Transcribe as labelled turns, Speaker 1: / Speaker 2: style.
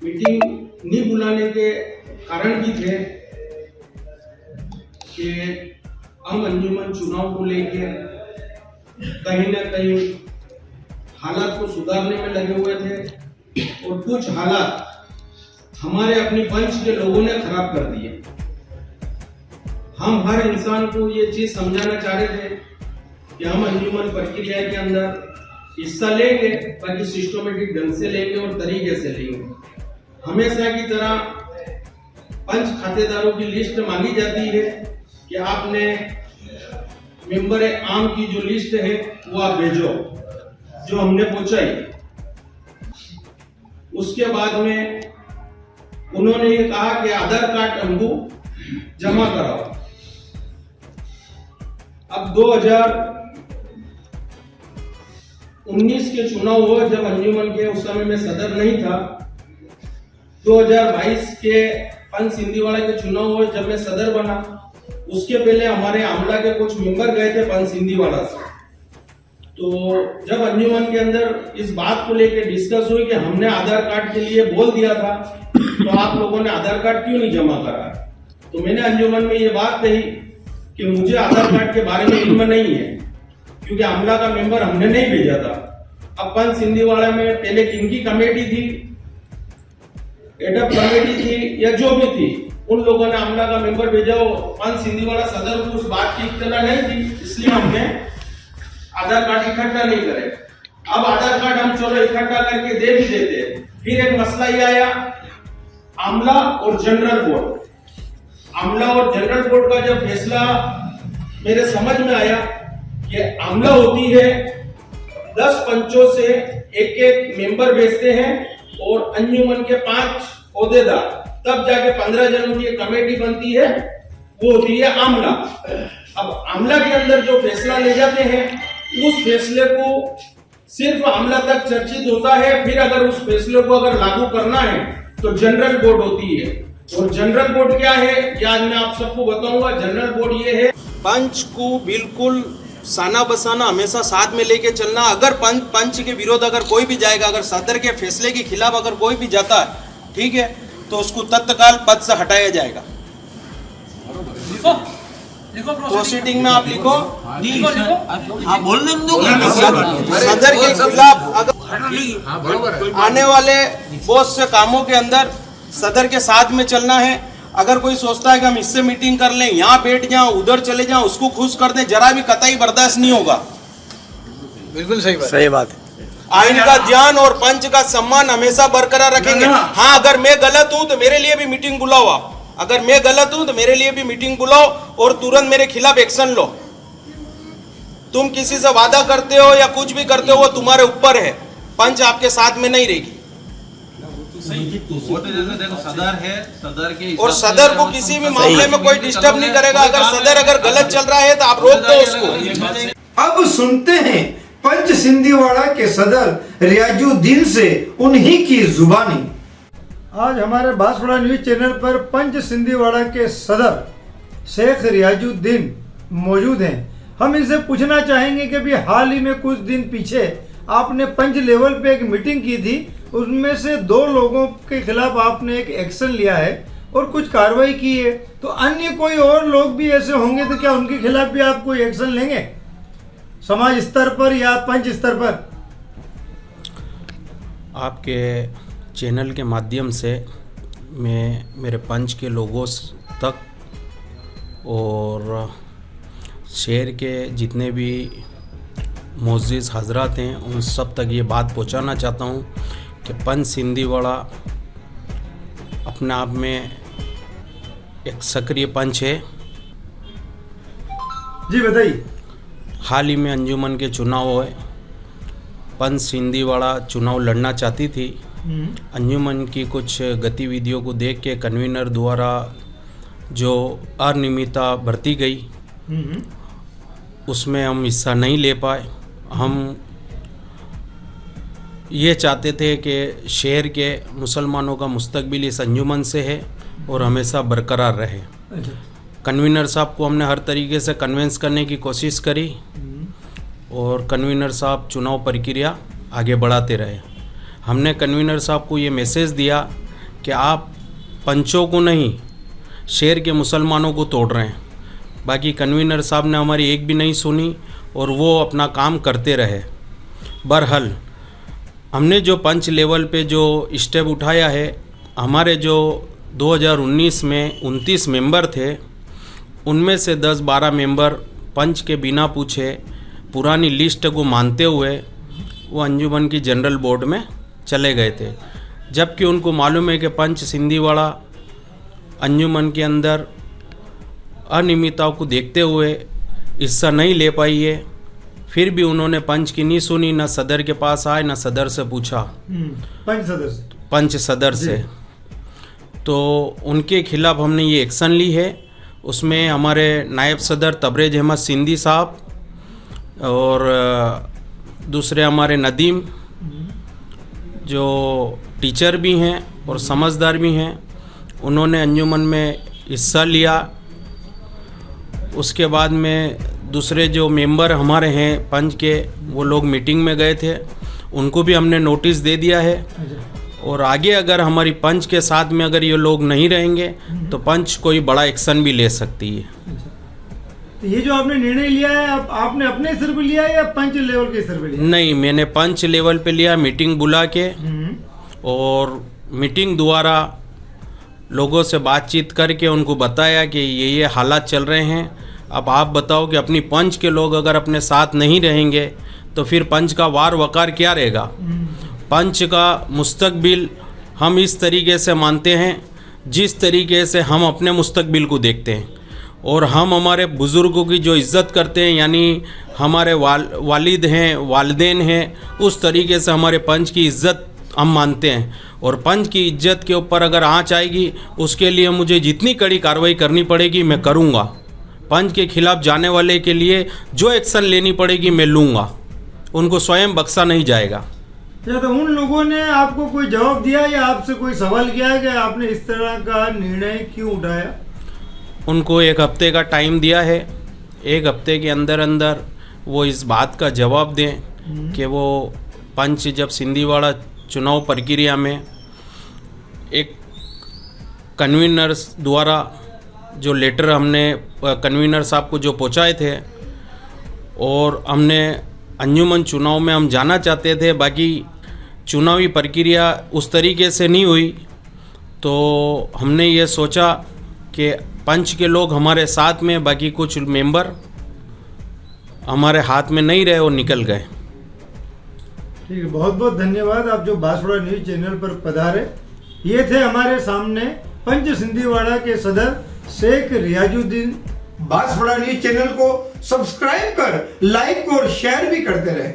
Speaker 1: Meeting नहीं बुलाने के कारण भी थे कि हम अंजुमन चुनाव को लेकर कहीं न कहीं हालात को सुधारने में लगे हुए थे और कुछ हालात हमारे अपनी पंच के लोगों ने खराब कर दिए। हम हर इंसान को ये चीज समझाना चाह रहे थे कि हम अंजुमन प्रक्रिया के अंदर हिस्सा लेंगे, बाकी सिस्टमेटिक ढंग से लेंगे और तरीके से लेंगे। हमेशा की तरह पंच खातेदारों की लिस्ट मांगी जाती है कि आपने मेंबर आम की जो लिस्ट है वो आप भेजो, जो हमने पहुंचाई। उसके बाद में उन्होंने ये कहा कि आधार कार्ड हमको जमा कराओ। अब 2019 के चुनाव हुआ जब अंजुमन के उस समय में सदर नहीं था। 2022 के पंच सिंधीवाड़ा के चुनाव हुए जब मैं सदर बना। उसके पहले हमारे आमला के कुछ मेंबर गए थे पंच सिंधीवाड़ा से। तो जब अंजुमन के अंदर इस बात को लेकर डिस्कस हुई कि हमने आधार कार्ड के लिए बोल दिया था, तो आप लोगों ने आधार कार्ड क्यों नहीं जमा करा? तो मैंने अंजुमन में ये बात कही कि मुझे आधार कार्ड के बारे में इल्म नहीं है, क्योंकि आमला का मेंबर हमने नहीं भेजा था। अब पंच सिंधीवाड़ा में पहले किनकी कमेटी थी, एडप कमेटी थी या जो भी थी, उन लोगों ने आमला का मेंबर भेजा। पंच सिंधीवाड़ा सदर को उस बात की इत्तला नहीं थी, इसलिए हमने आधार कार्ड इकट्ठा नहीं करे। अब आधार कार्ड हम चलो इकट्ठा करके दे भी देते। फिर एक मसला ये आया आमला और जनरल बोर्ड। आमला और जनरल बोर्ड का जब फैसला मेरे समझ में आया कि आमला होती है 10 पंचों से एक मेंबर भेजते हैं और अंजुमन के 5 ओहदेदार, तब जाके 15 जनों की कमेटी बनती है, वो होती है आमला। अब आमला के अंदर जो फैसला ले जाते हैं उस फैसले को सिर्फ आमला तक चर्चित होता है। फिर अगर उस फैसले को अगर लागू करना है तो जनरल बोर्ड होती है। और जनरल बोर्ड क्या है ये आज मैं आप सबको बताऊंगा। जनरल बोर्ड ये है, पंच को बिल्कुल साना बसाना हमेशा साथ में लेके चलना। अगर पंच के विरोध अगर कोई भी जाएगा, अगर सदर के फैसले के खिलाफ अगर कोई भी जाता है, ठीक है, तो उसको तत्काल पद से हटाया जाएगा। प्रोसीडिंग में आप लिखो, हाँ बोलने दो। सदर के खिलाफ अगर आने वाले बहुत से कामों के अंदर सदर के साथ में चलना है। अगर कोई सोचता है कि हम इससे मीटिंग कर लें, यहाँ बैठ जाओ, उधर चले जाओ, उसको खुश कर दें, जरा भी कतई बर्दाश्त नहीं होगा।
Speaker 2: बिल्कुल सही बात है।
Speaker 1: आइन का ध्यान और पंच का सम्मान हमेशा बरकरार रखेंगे। हाँ, अगर मैं गलत हूं तो मेरे लिए भी मीटिंग बुलाओ आप। अगर मैं गलत हूं तो मेरे लिए भी मीटिंग बुलाओ और तुरंत मेरे खिलाफ एक्शन लो। तुम किसी से वादा करते हो या कुछ भी करते हो वो तुम्हारे ऊपर है, पंच आपके साथ में नहीं रहेगी।
Speaker 3: वो तो जैसे देखो सदर है, सदर के
Speaker 1: और सदर को किसी भी मामले में कोई डिस्टर्ब नहीं करेगा। अगर सदर अगर गलत चल रहा है तो आप रोक दो उसको।
Speaker 4: अब सुनते हैं पंच सिंधीवाड़ा के सदर रियाजुद्दीन से उन्हीं की जुबानी। आज हमारे बांसवाड़ा न्यूज चैनल पर पंच सिंधीवाड़ा के सदर शेख रियाजुद्दीन मौजूद हैं। हम इनसे पूछना चाहेंगे कि अभी हाल ही में कुछ दिन पीछे आपने पंच लेवल पे एक मीटिंग की थी, उसमें से 2 लोगों के खिलाफ आपने एक एक्शन लिया है और कुछ कार्रवाई की है, तो अन्य कोई और लोग भी ऐसे होंगे तो क्या उनके खिलाफ भी आप कोई एक्शन लेंगे समाज स्तर पर या पंच स्तर पर?
Speaker 5: आपके चैनल के माध्यम से मैं मेरे पंच के लोगों तक और शहर के जितने भी मोअज़्ज़िज़ हज़रात हैं उन सब तक ये बात पहुंचाना चाहता हूं कि पंच सिंधीवाड़ा अपने आप में एक सक्रिय पंच है।
Speaker 4: जी बताइए।
Speaker 5: हाल ही में अंजुमन के चुनाव हुए, पंच सिंधीवाड़ा चुनाव लड़ना चाहती थी। अंजुमन की कुछ गतिविधियों को देख के कन्वीनर द्वारा जो अनियमितता बरती गई उसमें हम हिस्सा नहीं ले पाए। हम ये चाहते थे कि शहर के मुसलमानों का मुस्तकबिल इस अंजुमन से है और हमेशा बरकरार रहे। कन्वीनर साहब को हमने हर तरीके से कन्विंस करने की कोशिश करी और कन्वीनर साहब चुनाव प्रक्रिया आगे बढ़ाते रहे। हमने कन्वीनर साहब को ये मैसेज दिया कि आप पंचों को नहीं शहर के मुसलमानों को तोड़ रहे हैं। बाकी कन्वीनर साहब ने हमारी एक भी नहीं सुनी और वो अपना काम करते रहे। बहरहाल हमने जो पंच लेवल पे जो स्टेप उठाया है, हमारे जो 2019 में 29 मेंबर थे उनमें से 10-12 मेंबर पंच के बिना पूछे पुरानी लिस्ट को मानते हुए वो अंजुमन की जनरल बोर्ड में चले गए थे, जबकि उनको मालूम है कि पंच सिंधीवाड़ा अंजुमन के अंदर अनियमितताओं को देखते हुए हिस्सा नहीं ले पाई है। फिर भी उन्होंने पंच की नहीं सुनी, ना सदर के पास आए ना सदर से पूछा, पंच सदर से। तो उनके खिलाफ हमने ये एक्शन ली है। उसमें हमारे नायब सदर तबरेज अहमद सिंधी साहब और दूसरे हमारे नदीम जो टीचर भी हैं और समझदार भी हैं, उन्होंने अंजुमन में हिस्सा लिया। उसके बाद में दूसरे जो मेंबर हमारे हैं पंच के, वो लोग मीटिंग में गए थे, उनको भी हमने नोटिस दे दिया है। और आगे अगर हमारी पंच के साथ में अगर ये लोग नहीं रहेंगे तो पंच कोई बड़ा एक्शन भी ले सकती है।
Speaker 4: तो ये जो आपने निर्णय लिया है आपने अपने स्तर पर लिया है या पंच लेवल के स्तर पर लिया? नहीं,
Speaker 5: मैंने पंच लेवल पे लिया, मीटिंग बुला के और मीटिंग द्वारा लोगों से बातचीत करके उनको बताया कि ये हालात चल रहे हैं। अब आप बताओ कि अपनी पंच के लोग अगर अपने साथ नहीं रहेंगे तो फिर पंच का वार वकार क्या रहेगा। पंच का मुस्तकबिल हम इस तरीके से मानते हैं जिस तरीके से हम अपने मुस्तकबिल को देखते हैं, और हम हमारे बुज़ुर्गों की जो इज़्ज़त करते हैं, यानी हमारे वालिद हैं, वालिदैन हैं, उस तरीके से हमारे पंच की इज़्ज़त हम मानते हैं। और पंच की इज्जत के ऊपर अगर आँच आएगी उसके लिए मुझे जितनी कड़ी कार्रवाई करनी पड़ेगी मैं करूँगा। पंच के खिलाफ जाने वाले के लिए जो एक्शन लेनी पड़ेगी मैं लूँगा, उनको स्वयं बख्शा नहीं जाएगा।
Speaker 4: तो उन लोगों ने आपको कोई जवाब दिया या आपसे कोई सवाल किया है कि आपने इस तरह का निर्णय क्यों उठाया?
Speaker 5: उनको 1 हफ्ते का टाइम दिया है। 1 हफ्ते के अंदर अंदर वो इस बात का जवाब दें कि वो पंच जब सिंधीवाड़ा चुनाव प्रक्रिया में एक कन्वीनर द्वारा जो लेटर हमने कन्वीनर साहब को जो पहुंचाए थे, और हमने अंजुमन चुनाव में हम जाना चाहते थे, बाकी चुनावी प्रक्रिया उस तरीके से नहीं हुई, तो हमने ये सोचा कि पंच के लोग हमारे साथ में, बाकी कुछ मेंबर हमारे हाथ में नहीं रहे और निकल गए।
Speaker 4: ठीक है, बहुत बहुत धन्यवाद आप जो बांसवाड़ा न्यूज चैनल पर पधारे। ये थे हमारे सामने पंच सिंधीवाड़ा के सदर शेख रियाजुद्दीन। बांसवाड़ा न्यूज चैनल को सब्सक्राइब कर लाइक और शेयर भी करते रहे।